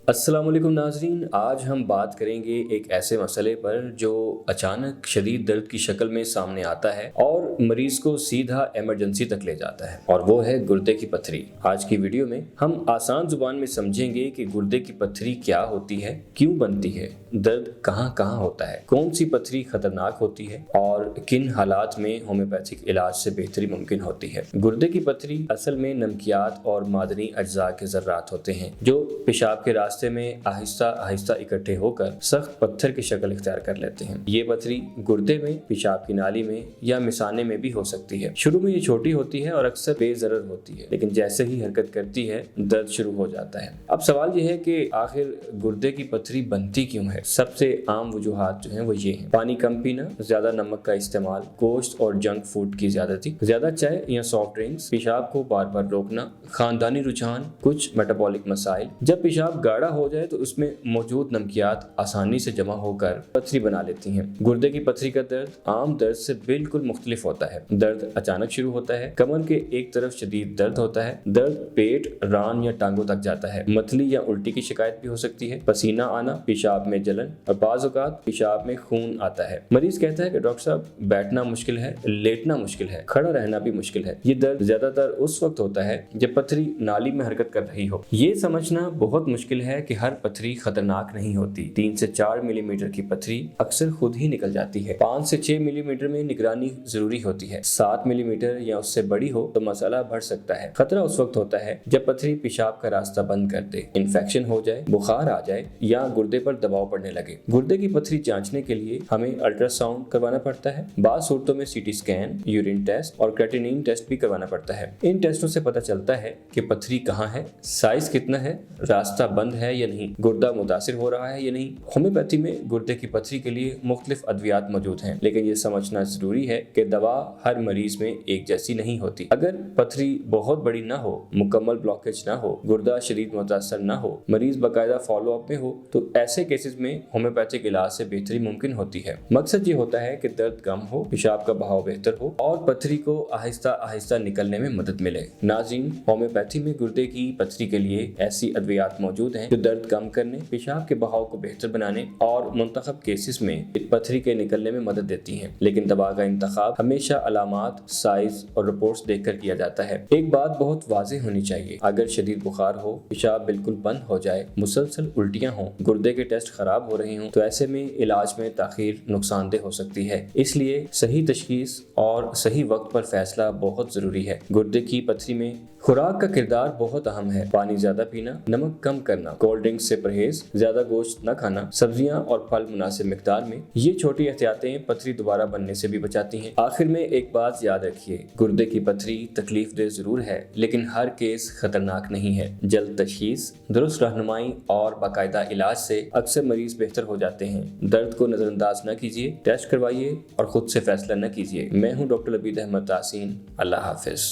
अस्सलाम वालेकुम नाज़रीन, आज हम बात करेंगे एक ऐसे मसले पर जो अचानक शदीद दर्द की शक्ल में सामने आता है और मरीज़ को सीधा इमरजेंसी तक ले जाता है, और वो है गुर्दे की पत्थरी। आज की वीडियो में हम आसान ज़ुबान में समझेंगे कि गुर्दे की पत्थरी क्या होती है, क्यों बनती है, दर्द कहाँ कहाँ होता है, कौन सी पत्थरी खतरनाक होती है और किन हालात में होम्योपैथिक इलाज से बेहतरी मुमकिन होती है। गुर्दे की पत्थरी असल में नमकियात और मादनी अज्जा के ज़र्रात होते हैं जो पेशाब के रास्ते में आहिस्ता आहिस्ता इकट्ठे होकर सख्त पत्थर की शक्ल इख्तियार कर लेते हैं। ये पत्थरी गुर्दे में, पेशाब की नाली में या मिसाने में भी हो सकती है। शुरू में ये छोटी होती है और अक्सर बेज़रर होती है, लेकिन जैसे ही हरकत करती है दर्द शुरू हो जाता है। अब सवाल ये है कि आखिर गुर्दे की पत्थरी बनती क्यों है। सबसे आम वजूहात जो हैं वो ये हैं: पानी कम पीना, ज्यादा नमक का इस्तेमाल, गोश्त और जंक फूड की ज्यादती, ज्यादा चाय या सॉफ्ट ड्रिंक्स, पेशाब को बार बार रोकना, खानदानी रुझान, कुछ मेटाबॉलिक मसाइल। जब पेशाब गाढ़ा हो जाए तो उसमें मौजूद नमकियात आसानी से जमा होकर पत्थरी बना लेती हैं। गुर्दे की पत्थरी का दर्द आम दर्द से बिल्कुल मुख्तलिफ होता है। दर्द अचानक शुरू होता है, कमर के एक तरफ शदीद दर्द होता है, दर्द पेट, रान या टांगों तक जाता है, मतली या उल्टी की शिकायत भी हो सकती है, पसीना आना, पेशाब में जलन और बाज़ औक़ात पेशाब में खून आता है। मरीज कहता है कि डॉक्टर साहब बैठना मुश्किल है, लेटना मुश्किल है, खड़ा रहना भी मुश्किल है। ये दर्द ज्यादातर उस वक्त होता है जब पत्थरी नाली में हरकत कर रही हो। ये समझना बहुत मुश्किल है कि हर पत्थरी खतरनाक नहीं होती। 3 से 4 मिलीमीटर की पत्थरी अक्सर खुद ही निकल जाती है। 5 से 6 मिलीमीटर में निगरानी जरूरी होती है। 7 मिलीमीटर या उससे बड़ी हो तो मसला बढ़ सकता है। खतरा उस वक्त होता है जब पत्थरी पेशाब का रास्ता बंद कर दे, इन्फेक्शन हो जाए, बुखार आ जाए या गुर्दे पर दबाव पड़ने लगे। गुर्दे की पत्थरी जांचने के लिए हमें अल्ट्रासाउंड करवाना पड़ता है। बाज़ सूरतों में सीटी स्कैन, यूरिन टेस्ट और क्रेटिनिन टेस्ट भी करवाना पड़ता है। इन टेस्टों से पता चलता है कि पत्थरी कहाँ है, साइज कितना है, रास्ता बंद है या नहीं, गुर्दा मुतासिर हो रहा है या नहीं। होम्योपैथी में गुर्दे की पत्थरी के लिए मुख्तलिफ अद्वियात मौजूद हैं, लेकिन ये समझना जरूरी है कि दवा हर मरीज में एक जैसी नहीं होती। अगर पत्थरी बहुत बड़ी ना हो, मुकम्मल ब्लॉकेज ना हो, गुर्दा शदीद मुतासर ना हो, मरीज बाकायदा फॉलो अप में हो, तो ऐसे केसेस में होम्योपैथिक इलाज से बेहतरी मुमकिन होती है। मकसद ये होता है कि दर्द कम हो, पेशाब का बहाव बेहतर हो और पत्थरी को आहिस्ता आहिस्ता निकलने में मदद मिले। नाज़रीन, होम्योपैथी में गुर्दे की पत्थरी के लिए ऐसी अद्वियात मौजूद हैं जो दर्द कम करने, पेशाब के बहाव को बेहतर बनाने और मुंतखब केसेस में पत्थरी के निकलने में मदद देती हैं। लेकिन दवा का इंतखाब हमेशा अलामात, साइज और रिपोर्ट्स देखकर किया जाता है। एक बात बहुत वाज़ेह होनी चाहिए: अगर शदीद बुखार हो, पेशाब बिल्कुल बंद हो जाए, मुसलसल उल्टियां हों, गुर्दे के टेस्ट खराब हो रहे हों, तो ऐसे में इलाज में ताखीर नुकसानदेह हो सकती है। इसलिए सही तशखीस और सही वक्त पर फैसला बहुत जरूरी है। गुर्दे की पत्थरी में खुराक का किरदार बहुत अहम है। पानी ज्यादा पीना, नमक कम करना, कोल्ड ड्रिंक्स से परहेज, ज्यादा गोश्त न खाना, सब्जियां और फल मुनासिब मिकदार में। ये छोटी एहतियातें पत्थरी दोबारा बनने से भी बचाती हैं। आखिर में एक बात याद रखिए: गुर्दे की पत्थरी तकलीफ दे जरूर है, लेकिन हर केस खतरनाक नहीं है। जल्द तशखीस, दुरुस्त रहनुमाई और बाकायदा इलाज से अक्सर मरीज बेहतर हो जाते हैं। दर्द को नजरअंदाज न कीजिए, टेस्ट करवाइए और खुद से फैसला न कीजिए। मैं हूँ डॉक्टर अबीद अहमद तासीन। अल्लाह हाफिज।